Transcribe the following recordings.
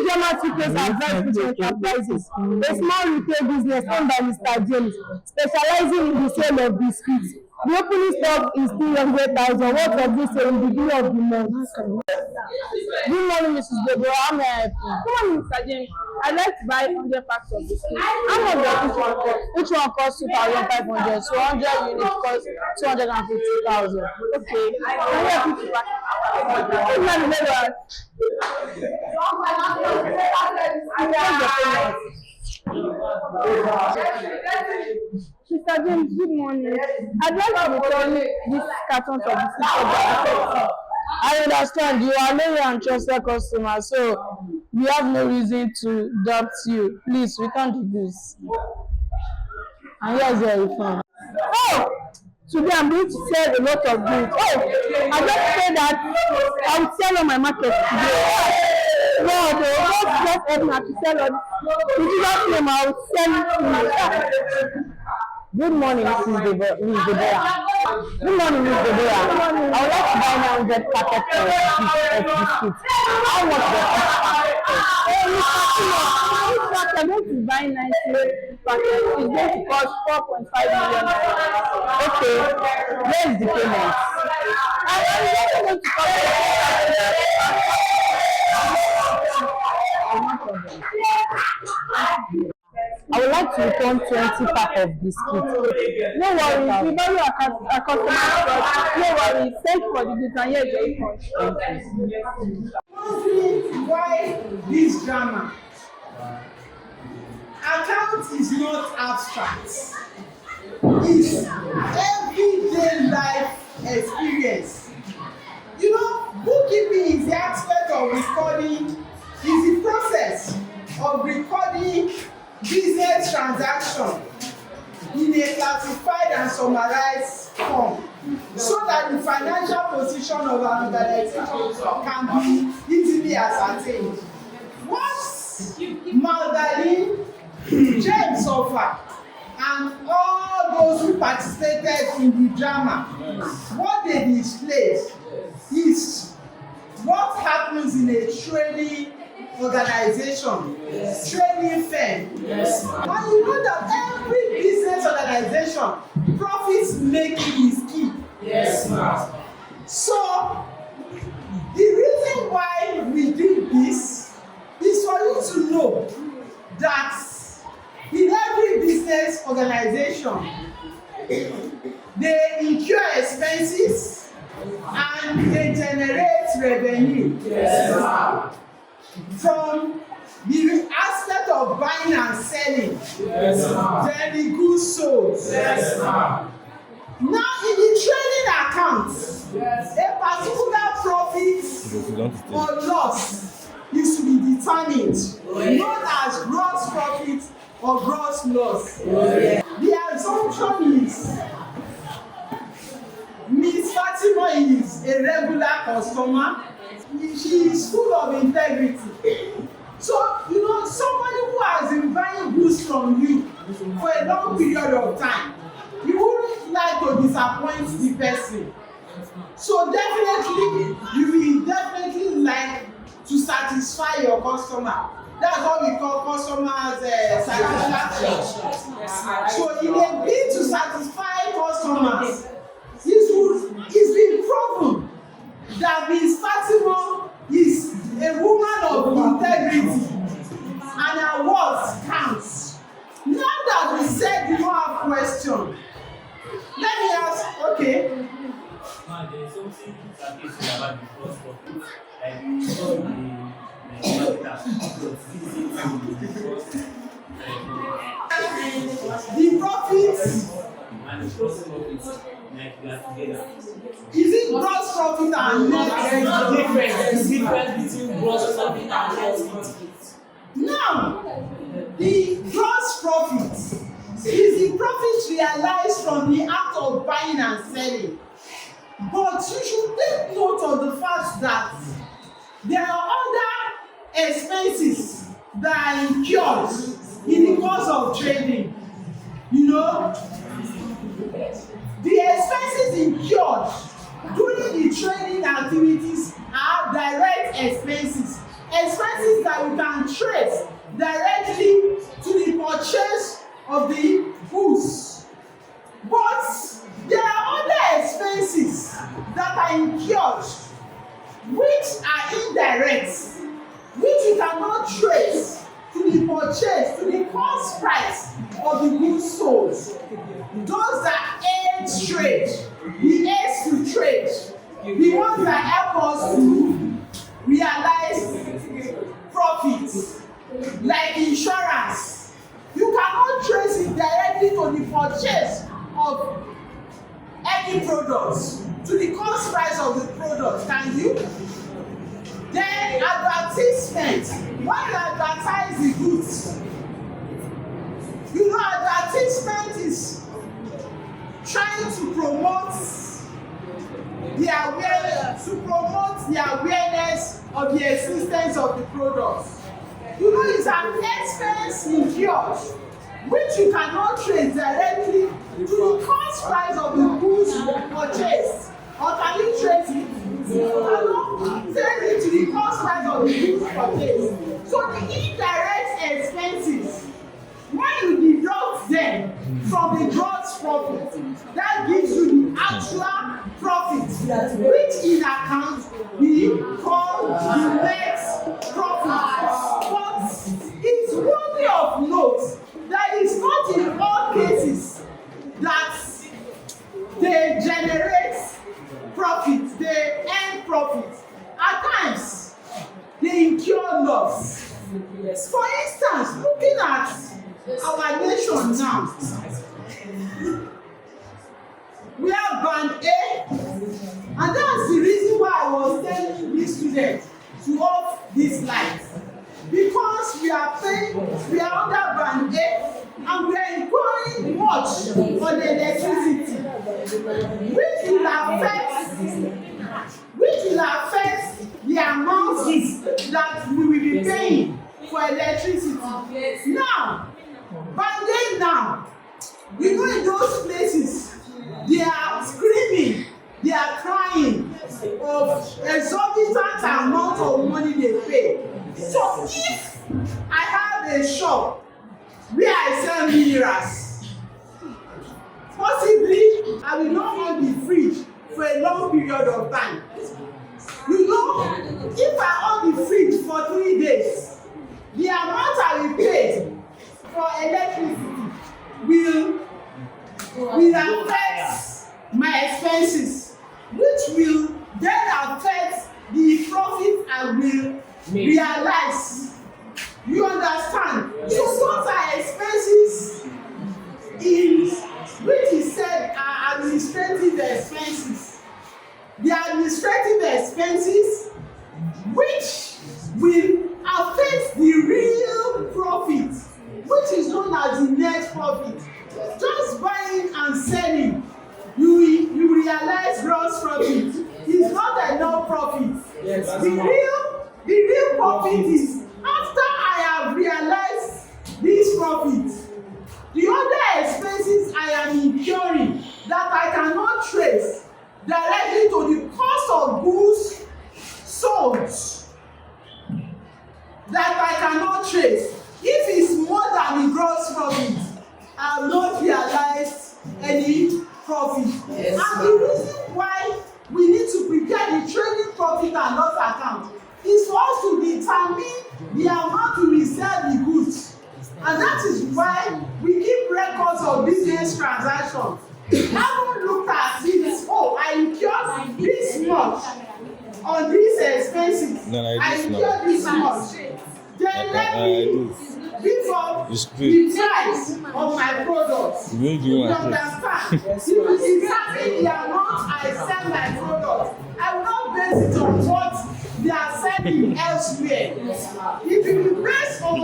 This German suitcase advice to enterprises, a small retail business owned by Mr. James, specializing in the sale of biscuits. The opening stock is 300,000. What of this in the beginning of the month? Good morning, Mrs. Deborah. How may I help you? Good morning, Mr. James. I'd like to buy 100 packs of biscuits. How much does each one cost? Each one costs 2,500. So 100 units cost 250,000. Okay. Can you help me to buy? Good morning, Deborah. Mr. James, good morning. I'd like to return this carton of biscuits. I understand you are loyal and trusted customer, so we have no reason to doubt you. Please return the goods. And here's your refund. Oh! Today I'm going to sell a lot of goods. Oh! I just said that I will sell on my market today. No, they just help me to sell on. In Jesus' name, I will sell it to myself. Good morning, Mrs. Deborah. Good morning, Miss Deborah. I would like to buy 100 packets of biscuits. How much does it cost? I'm going to buy 90 packets. It's going to cost 4.5 million. Okay, where is the payment? I'm just going to I would like to return 20 packs of biscuits. No worries, we value our customers. No worries, thank you for the goods and here's your refund. Thank you. Why this drama? Account is not abstract. It's everyday life experience. You know, bookkeeping is the aspect of recording, is the process of recording business transaction in a classified and summarized form so that the financial position of an organization can be easily ascertained. What Magdalene, James suffered, and all those who participated in the drama, what they displayed is what happens in a trading organization, trading firm. Yes. And you know that every business organization, profits making is key. Yes, ma'am. So the reason why we do this is for you to know that in every business organization, they incur expenses and they generate revenue. Yes, ma'am. From the aspect of buying and selling, yes, then the goods sold. Yes, now, in the trading account, yes, a particular profit or loss is to be determined, known as gross profit or gross loss. Yes. The assumption is Miss Fatima is a regular customer. She is full of integrity. So, you know, somebody who has been buying goods from you for a long period of time, you wouldn't like to disappoint the person. So definitely, you will definitely like to satisfy your customer. That's what we call customers satisfaction. So in a bid to satisfy customers, it's been proven that Ms. Fatima is a woman of integrity and her words counts. Now that we said we don't have question, let me ask, okay. There is something that is about the gross profit, the profits and the gross profit, like they are together. Is it gross profit and net? There is difference between gross profit and net profit. Now, the gross profit is the profit realized from the act of buying and selling. But you should take note of the fact that there are other expenses that are incurred in the course of trading. You know, the expenses incurred during the trading activities are direct expenses expenses that you can trace directly to the purchase of the goods. But there are other expenses that are incurred which are indirect, which you cannot trace to the purchase, to the cost price of the goods sold. Those that aid trade, the aids to trade, the ones that help us to realize profits, like insurance. You cannot trace it directly to the purchase of any product, to the cost price of the product, can you? Then advertisement. When you advertise the goods, you know advertisement is trying to promote the awareness of the existence of the product. You know it's an expense incurred which you cannot trace directly to the cost price of the goods purchased. Or can you trace it? You cannot trace it to the cost price of the goods purchased. So the indirect expenses, when you deduct them from the gross profit, that gives you the actual profit, which in account we call the net profit. But it's worthy of note that it's not in all cases that they generate profit, they earn profit. At times, they incur loss. For instance, looking at our nation now, we have band A, and that's the reason why I was telling these students to off this light. Because we are under band A, and we are incurring much on the electricity, which will affect the amount that we will be paying for electricity. Now, band A now, you know in those places, they are screaming, they are crying of exorbitant amount of money they pay. So if I have a shop where I sell minerals, possibly I will not hold the fridge for a long period of time. You know, if I hold the fridge for 3 days, the amount I will pay for electricity will affect my expenses, which will then affect the profit I will realize. You understand? Yes. So those are expenses which is said are administrative expenses. The administrative expenses which will affect the real profit, which is known as the net profit. Just buying and selling, you realize gross profit. It's not enough profit. Yes, the real profit is after I have realized this profit, the other expenses I am incurring that I cannot trace directly to the cost of goods sold, that I cannot trace. If it's more than the gross profit, I have not realized any profit. Yes, and the reason why we need to prepare the trading profit and loss account is for us to determine the amount we will sell the goods. And that is why we keep records of business transactions. I haven't looked at this. Oh, I incurred this much on these expenses. No, I incurred this much. Then let me give up the price of my products. You understand? If you determine the amount I sell my product, I will not base it on what they are selling elsewhere. If you be based on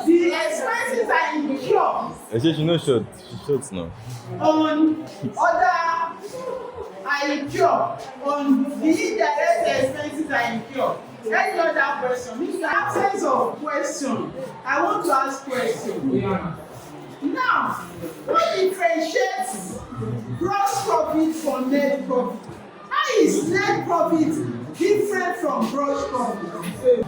the expenses I incur, she knows shorts now. on other I incur, on the indirect expenses I incur. Any other question? In the absence of question, I want to ask question. Now, what differentiates gross profit from net profit? How is net profit different from gross profit?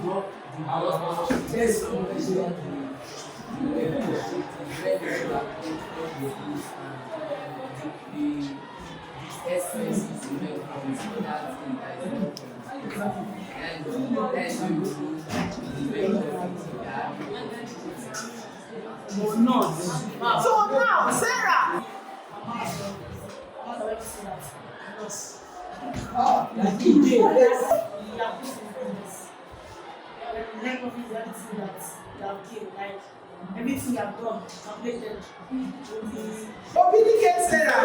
So now, Sarah. Everything I've done, calculated. Obedient Sarah.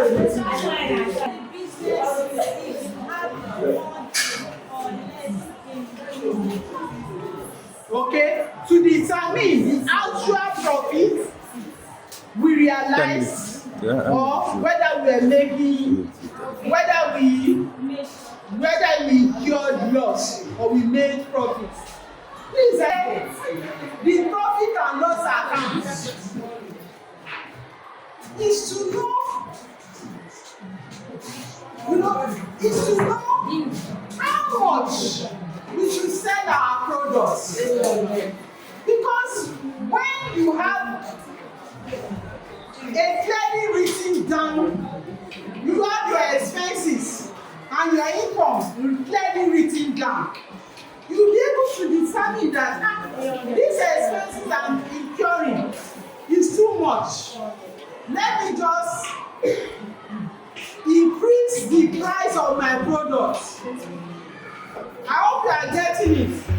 Okay, to determine the actual profit we realize or whether we are making, whether we incurred loss or we made profit. Please, the profit and loss account is to know, is to know how much we should sell our products. Because when you have a clearly written down, you have your expenses and your income clearly written down, you'll be able to determine that these expenses I'm incurring is too much. Let me just increase the price of my products. I hope you are getting it.